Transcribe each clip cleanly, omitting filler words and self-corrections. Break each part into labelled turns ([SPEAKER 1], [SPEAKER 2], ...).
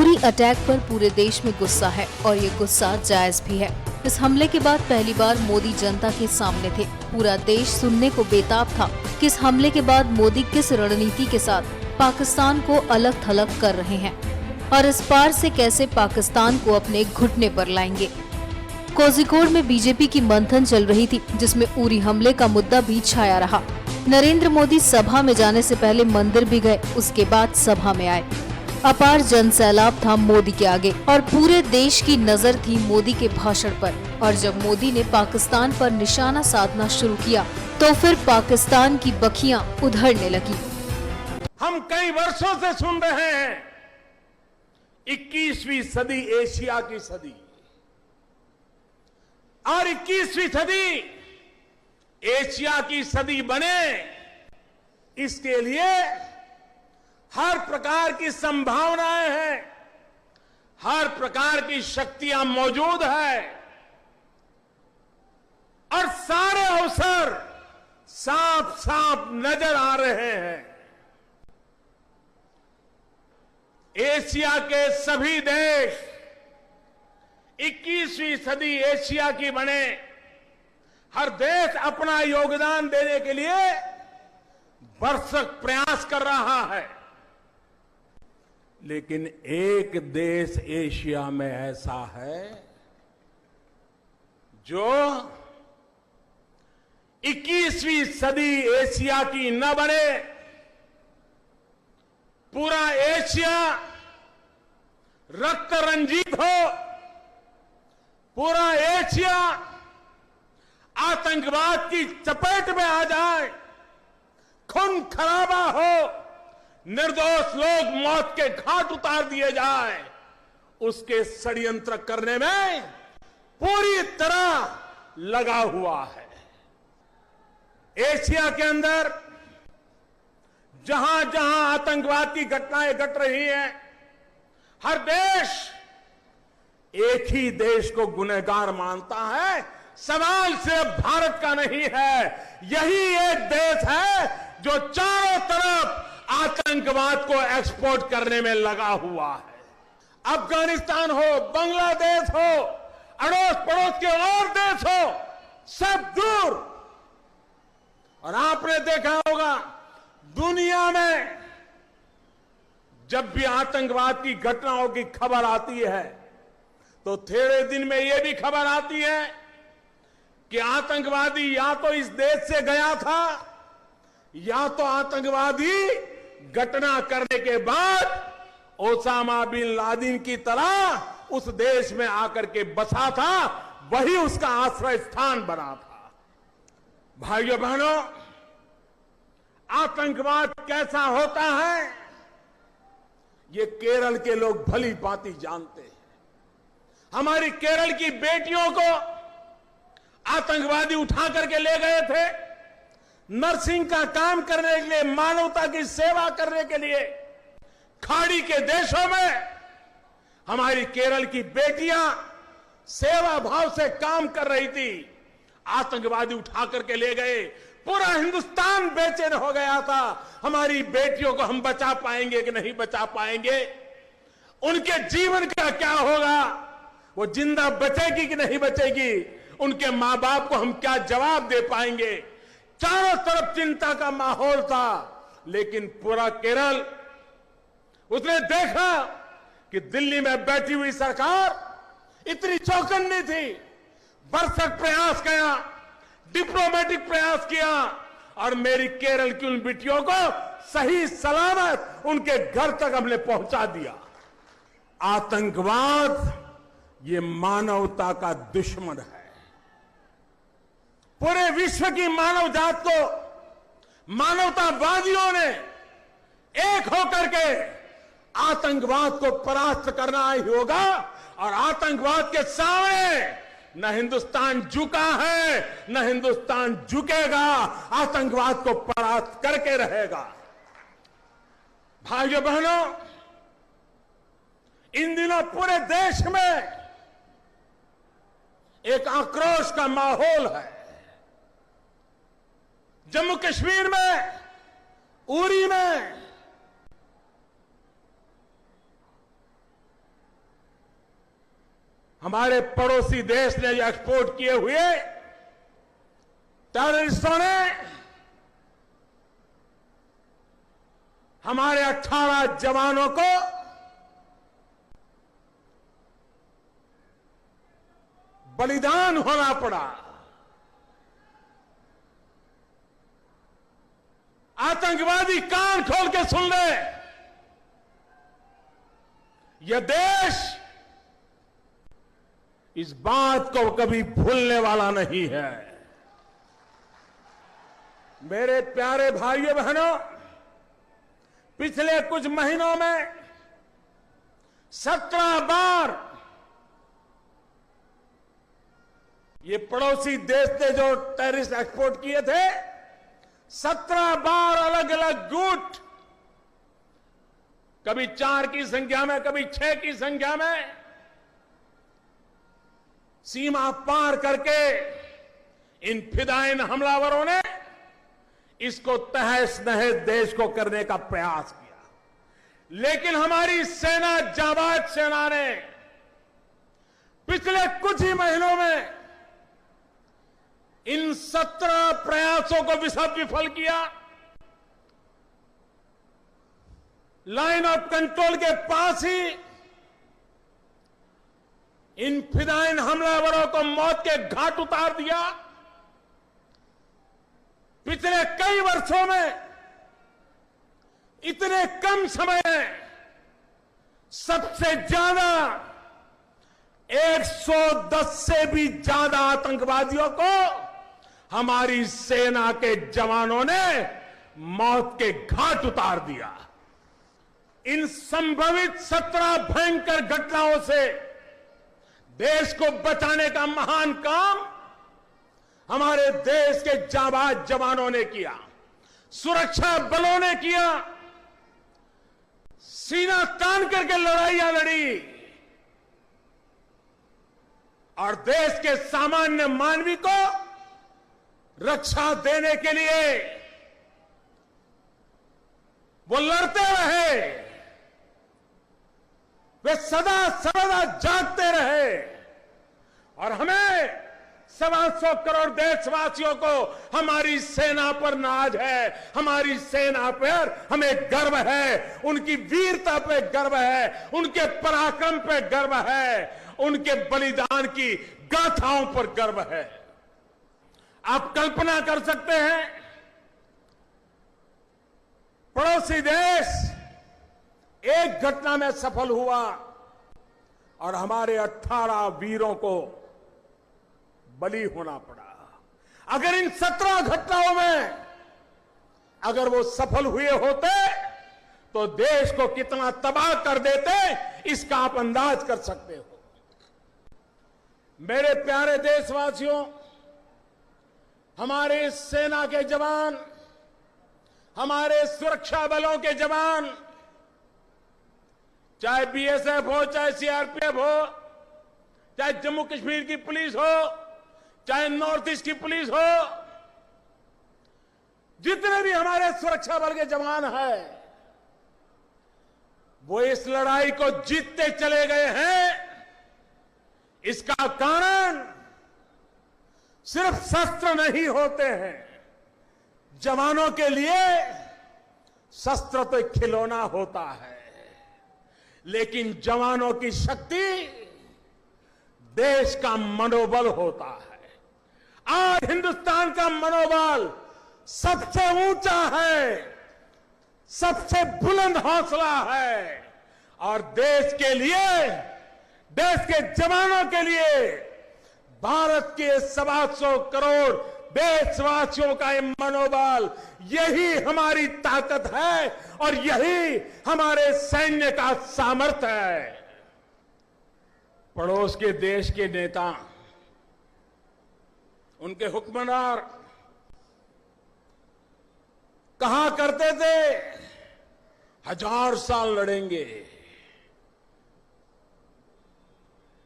[SPEAKER 1] Uri attack पर पूरे देश में गुस्सा है और ये गुस्सा जायज भी है। इस हमले के बाद पहली बार मोदी जनता के सामने थे। पूरा देश सुनने को बेताब था कि इस हमले के बाद मोदी किस रणनीति के साथ पाकिस्तान को अलग थलग कर रहे हैं और इस पार से कैसे पाकिस्तान को अपने घुटने पर लाएंगे। कोझिकोड में बीजेपी की मंथन चल रही थी, जिसमें उरी हमले का मुद्दा भी छाया रहा। नरेंद्र मोदी सभा में जाने से पहले मंदिर भी गए, उसके बाद सभा में आए। अपार जनसैलाब था मोदी के आगे और पूरे देश की नजर थी मोदी के भाषण पर। और जब मोदी ने पाकिस्तान पर निशाना साधना शुरू किया तो फिर पाकिस्तान की बखियां उधड़ने लगी।
[SPEAKER 2] हम कई वर्षों से सुन रहे हैं 21वीं सदी एशिया की सदी और 21वीं सदी एशिया की सदी बने, इसके लिए हर प्रकार की संभावनाएं हैं, हर प्रकार की शक्तियां मौजूद है और सारे अवसर साफ साफ नजर आ रहे हैं। एशिया के सभी देश 21वीं सदी एशिया की बने, हर देश अपना योगदान देने के लिए भरसक प्रयास कर रहा है। लेकिन एक देश एशिया में ऐसा है जो 21वीं सदी एशिया की न बने, पूरा एशिया रक्त रंजित हो, पूरा एशिया आतंकवाद की चपेट में आ जाए, खून खराबा हो, निर्दोष लोग मौत के घाट उतार दिए जाए, उसके षड्यंत्र करने में पूरी तरह लगा हुआ है। एशिया के अंदर जहां जहां आतंकवाद की घटनाएं घट रही हैं, हर देश एक ही देश को गुनहगार मानता है। सवाल सिर्फ भारत का नहीं है, यही एक देश है जो चारों तरफ आतंकवाद को एक्सपोर्ट करने में लगा हुआ है। अफगानिस्तान हो, बांग्लादेश हो, अड़ोस पड़ोस के और देश हो, सब दूर। और आपने देखा होगा दुनिया में जब भी आतंकवाद की घटनाओं की खबर आती है तो थोड़े दिन में यह भी खबर आती है कि आतंकवादी या तो इस देश से गया था या तो आतंकवादी घटना करने के बाद ओसामा बिन लादेन की तरह उस देश में आकर के बसा था, वही उसका आश्रय स्थान बना था। भाइयों बहनों, आतंकवाद कैसा होता है ये केरल के लोग भली भांति जानते हैं। हमारी केरल की बेटियों को आतंकवादी उठा करके ले गए थे नर्सिंग का काम करने के लिए, मानवता की सेवा करने के लिए। खाड़ी के देशों में हमारी केरल की बेटियां सेवा भाव से काम कर रही थी, आतंकवादी उठा करके ले गए। पूरा हिंदुस्तान बेचैन हो गया था, हमारी बेटियों को हम बचा पाएंगे कि नहीं बचा पाएंगे, उनके जीवन का क्या होगा, वो जिंदा बचेगी कि नहीं बचेगी, उनके मां बाप को हम क्या जवाब दे पाएंगे। चारों तरफ चिंता का माहौल था। लेकिन पूरा केरल, उसने देखा कि दिल्ली में बैठी हुई सरकार इतनी चौकन्नी थी, भरसक प्रयास किया, डिप्लोमेटिक प्रयास किया और मेरी केरल की उन बेटियों को सही सलामत उनके घर तक हमने पहुंचा दिया। आतंकवाद ये मानवता का दुश्मन है। पूरे विश्व की मानव जात को मानवतावादियों ने एक होकर के आतंकवाद को परास्त करना ही होगा और आतंकवाद के सामने न हिंदुस्तान झुका है न हिंदुस्तान झुकेगा, आतंकवाद को परास्त करके रहेगा। भाइयों बहनों, इन दिनों पूरे देश में एक आक्रोश का माहौल है। जम्मू कश्मीर में, उरी में हमारे पड़ोसी देश ने जो एक्सपोर्ट किए हुए टेररिस्टों ने हमारे 18 जवानों को बलिदान होना पड़ा। आतंकवादी कान खोल के सुन ले, यह देश इस बात को कभी भूलने वाला नहीं है। मेरे प्यारे भाइयों बहनों, पिछले कुछ महीनों में 17 बार ये पड़ोसी देश ने जो टेररिस्ट एक्सपोर्ट किए थे, 17 बार अलग अलग गुट, कभी 4 की संख्या में, कभी 6 की संख्या में, सीमा पार करके इन फिदायिन हमलावरों ने इसको तहस नहस देश को करने का प्रयास किया। लेकिन हमारी सेना, जाबाज सेना ने पिछले कुछ ही महीनों में इन 17 प्रयासों को विफल किया। लाइन ऑफ कंट्रोल के पास ही इन फिदायिन हमलावरों को मौत के घाट उतार दिया। पिछले कई वर्षों में इतने कम समय में सबसे ज्यादा 110 से भी ज्यादा आतंकवादियों को हमारी सेना के जवानों ने मौत के घाट उतार दिया। इन संभवित 17 भयंकर घटनाओं से देश को बचाने का महान काम हमारे देश के जाबाज जवानों ने किया, सुरक्षा बलों ने किया, सीना तान करके लड़ाइयां लड़ी और देश के सामान्य मानवी को रक्षा देने के लिए वो लड़ते रहे, वे सदा सर्वदा जागते रहे। और हमें 125 करोड़ देशवासियों को हमारी सेना पर नाज है, हमारी सेना पर हमें गर्व है, उनकी वीरता पे गर्व है, उनके पराक्रम पे गर्व है, उनके बलिदान की गाथाओं पर गर्व है। आप कल्पना कर सकते हैं, पड़ोसी देश एक घटना में सफल हुआ और हमारे 18 वीरों को बलि होना पड़ा। अगर इन 17 घटनाओं में अगर वो सफल हुए होते तो देश को कितना तबाह कर देते, इसका आप अंदाज कर सकते हो। मेरे प्यारे देशवासियों, हमारे सेना के जवान, हमारे सुरक्षा बलों के जवान, चाहे बीएसएफ हो, चाहे सीआरपीएफ हो, चाहे जम्मू कश्मीर की पुलिस हो, चाहे नॉर्थ ईस्ट की पुलिस हो, जितने भी हमारे सुरक्षा बल के जवान हैं, वो इस लड़ाई को जीतते चले गए हैं। इसका कारण सिर्फ शस्त्र नहीं होते हैं। जवानों के लिए शस्त्र तो एक खिलौना होता है, लेकिन जवानों की शक्ति देश का मनोबल होता है। आज हिंदुस्तान का मनोबल सबसे ऊंचा है, सबसे बुलंद हौसला है, और देश के लिए, देश के जवानों के लिए, भारत के 125 करोड़ देशवासियों का ये मनोबल, यही हमारी ताकत है और यही हमारे सैन्य का सामर्थ्य है। पड़ोस के देश के नेता, उनके हुक्मरान कहा करते थे, 1000 साल लड़ेंगे,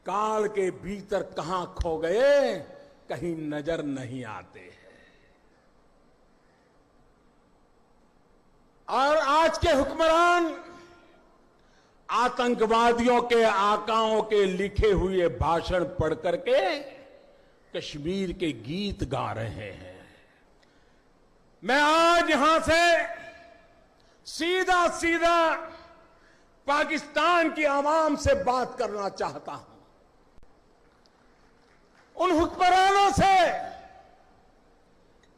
[SPEAKER 2] काल के भीतर कहां खो गए कहीं नजर नहीं आते हैं। और आज के हुक्मरान आतंकवादियों के आकाओं के लिखे हुए भाषण पढ़ करके कश्मीर के गीत गा रहे हैं। मैं आज यहां से सीधा सीधा पाकिस्तान की आवाम से बात करना चाहता हूं, उन हुक्मरानों से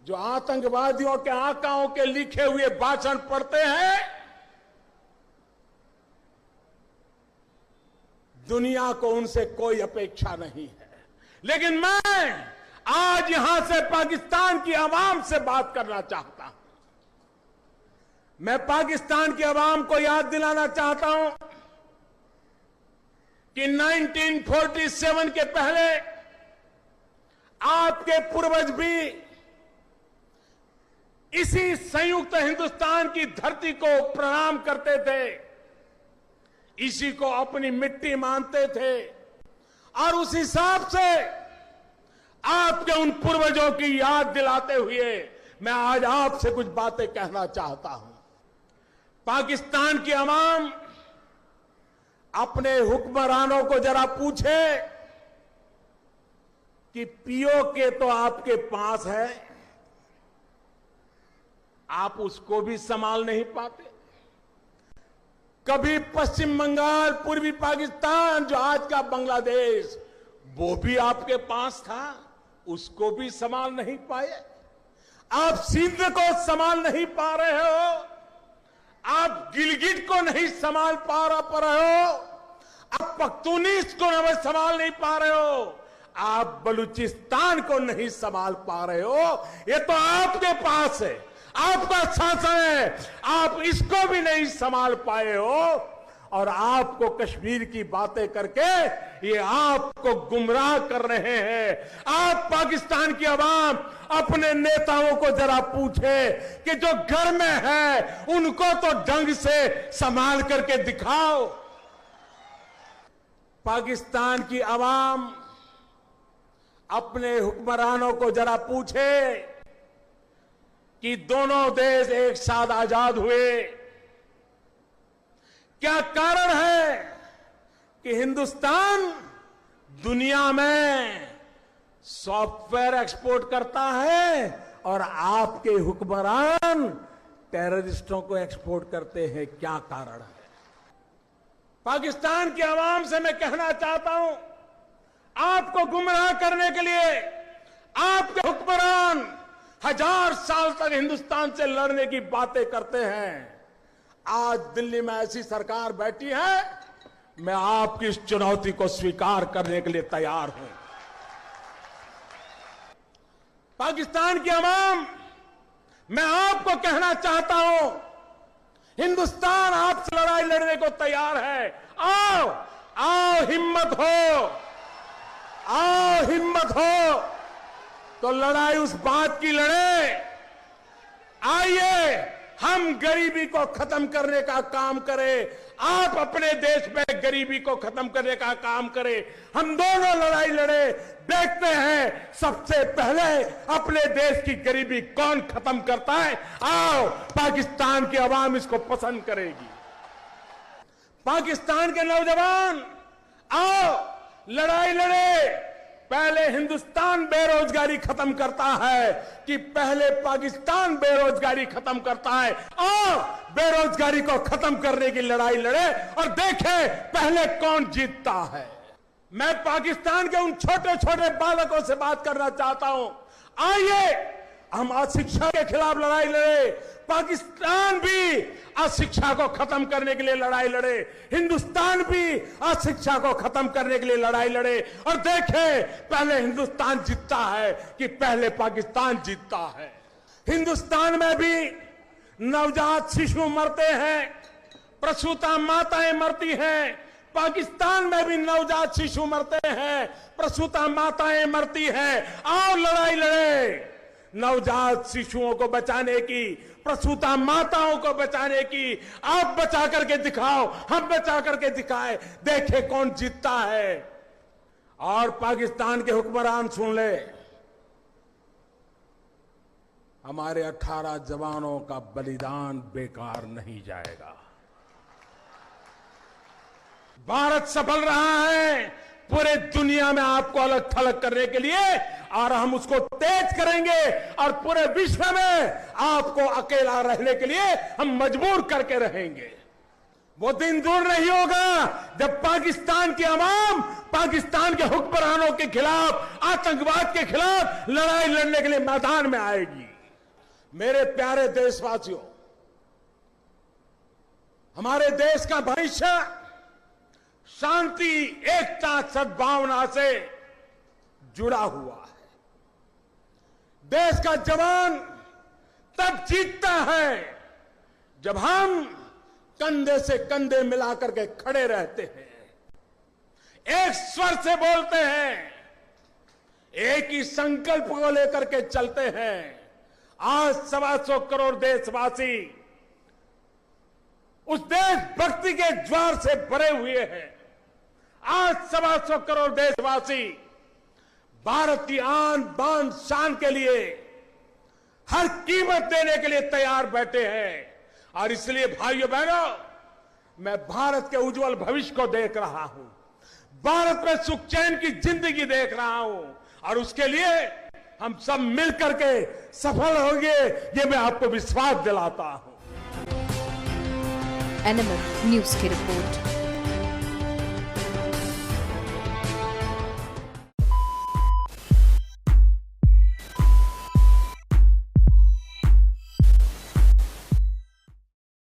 [SPEAKER 2] जो आतंकवादियों के आकाओं के लिखे हुए भाषण पढ़ते हैं। दुनिया को उनसे कोई अपेक्षा नहीं है, लेकिन मैं आज यहां से पाकिस्तान की आवाम से बात करना चाहता हूं। मैं पाकिस्तान की आवाम को याद दिलाना चाहता हूं कि 1947 के पहले आपके पूर्वज भी इसी संयुक्त हिंदुस्तान की धरती को प्रणाम करते थे, इसी को अपनी मिट्टी मानते थे, और उस हिसाब से आपके उन पूर्वजों की याद दिलाते हुए मैं आज आपसे कुछ बातें कहना चाहता हूं। पाकिस्तान की आवाम अपने हुक्मरानों को जरा पूछे कि पीओके तो आपके पास है, आप उसको भी संभाल नहीं पाते। कभी पश्चिम बंगाल, पूर्वी पाकिस्तान जो आज का बांग्लादेश, वो भी आपके पास था, उसको भी संभाल नहीं पाए। आप सिंध को संभाल नहीं पा रहे हो, आप गिलगिट को नहीं संभाल पा रहे हो, आप पख्तूनिस को संभाल नहीं पा रहे हो, आप बलूचिस्तान को नहीं संभाल पा रहे हो। ये तो आपके पास है, आपका शासन है, आप इसको भी नहीं संभाल पाए हो, और आपको कश्मीर की बातें करके ये आपको गुमराह कर रहे हैं। आप पाकिस्तान की आवाम अपने नेताओं को जरा पूछे कि जो घर में है उनको तो ढंग से संभाल करके दिखाओ। पाकिस्तान की आवाम अपने हुक्मरानों को जरा पूछे कि दोनों देश एक साथ आजाद हुए, क्या कारण है कि हिंदुस्तान दुनिया में सॉफ्टवेयर एक्सपोर्ट करता है और आपके हुक्मरान टेररिस्टों को एक्सपोर्ट करते हैं? क्या कारण है? पाकिस्तान की आवाम से मैं कहना चाहता हूं, आपको गुमराह करने के लिए आपके हुक्मरान 1000 साल तक हिंदुस्तान से लड़ने की बातें करते हैं। आज दिल्ली में ऐसी सरकार बैठी है, मैं आपकी इस चुनौती को स्वीकार करने के लिए तैयार हूं। पाकिस्तान की आवाम, मैं आपको कहना चाहता हूं, हिंदुस्तान आपसे लड़ाई लड़ने को तैयार है। आओ आओ, हिम्मत हो, आओ हिम्मत हो, तो लड़ाई उस बात की लड़े। आइए हम गरीबी को खत्म करने का काम करें, आप अपने देश में गरीबी को खत्म करने का काम करें, हम दोनों लड़ाई लड़े। देखते हैं सबसे पहले अपने देश की गरीबी कौन खत्म करता है। आओ, पाकिस्तान की आवाम इसको पसंद करेगी। पाकिस्तान के नौजवान, आओ लड़ाई लड़े। पहले हिंदुस्तान बेरोजगारी खत्म करता है कि पहले पाकिस्तान बेरोजगारी खत्म करता है? और बेरोजगारी को खत्म करने की लड़ाई लड़े और देखें पहले कौन जीतता है। मैं पाकिस्तान के उन छोटे छोटे बालकों से बात करना चाहता हूं, आइए हम अशिक्षा के खिलाफ लड़ाई लड़े। पाकिस्तान भी अशिक्षा को खत्म करने के लिए लड़ाई लड़े, हिंदुस्तान भी अशिक्षा को खत्म करने के लिए लड़ाई लड़े, और देखें पहले हिंदुस्तान जीतता है कि पहले पाकिस्तान जीतता है। हिंदुस्तान में भी नवजात शिशु मरते हैं, प्रसूता माताएं मरती हैं। पाकिस्तान में भी नवजात शिशु मरते हैं, प्रसूता माताएं मरती हैं। आओ लड़ाई लड़े, नवजात शिशुओं को बचाने की, प्रसूता माताओं को बचाने की। आप बचा करके दिखाओ, हम बचा करके दिखाए, देखे कौन जीतता है। और पाकिस्तान के हुक्मरान सुन ले, हमारे 18 जवानों का बलिदान बेकार नहीं जाएगा। भारत सफल रहा है पूरे दुनिया में आपको अलग थलग करने के लिए, और हम उसको तेज करेंगे और पूरे विश्व में आपको अकेला रहने के लिए हम मजबूर करके रहेंगे। वो दिन दूर नहीं होगा जब पाकिस्तान की अवाम पाकिस्तान के हुक्मरानों के खिलाफ, आतंकवाद के खिलाफ लड़ाई लड़ने के लिए मैदान में आएगी। मेरे प्यारे देशवासियों, हमारे देश का भविष्य शांति, एकता, सद्भावना से जुड़ा हुआ है। देश का जवान तब जीतता है जब हम कंधे से कंधे मिलाकर के खड़े रहते हैं, एक स्वर से बोलते हैं, एक ही संकल्प को लेकर के चलते हैं। आज 125 करोड़ देशवासी उस देशभक्ति के ज्वार से भरे हुए हैं। आज 125 करोड़ देशवासी भारत की आन बान शान के लिए हर कीमत देने के लिए तैयार बैठे हैं। और इसलिए भाइयों बहनों, मैं भारत के उज्जवल भविष्य को देख रहा हूं, भारत में सुख चैन की जिंदगी देख रहा हूं, और उसके लिए हम सब मिलकर के सफल होंगे, ये मैं आपको विश्वास दिलाता हूं।
[SPEAKER 1] एनएमएल न्यूज की रिपोर्ट।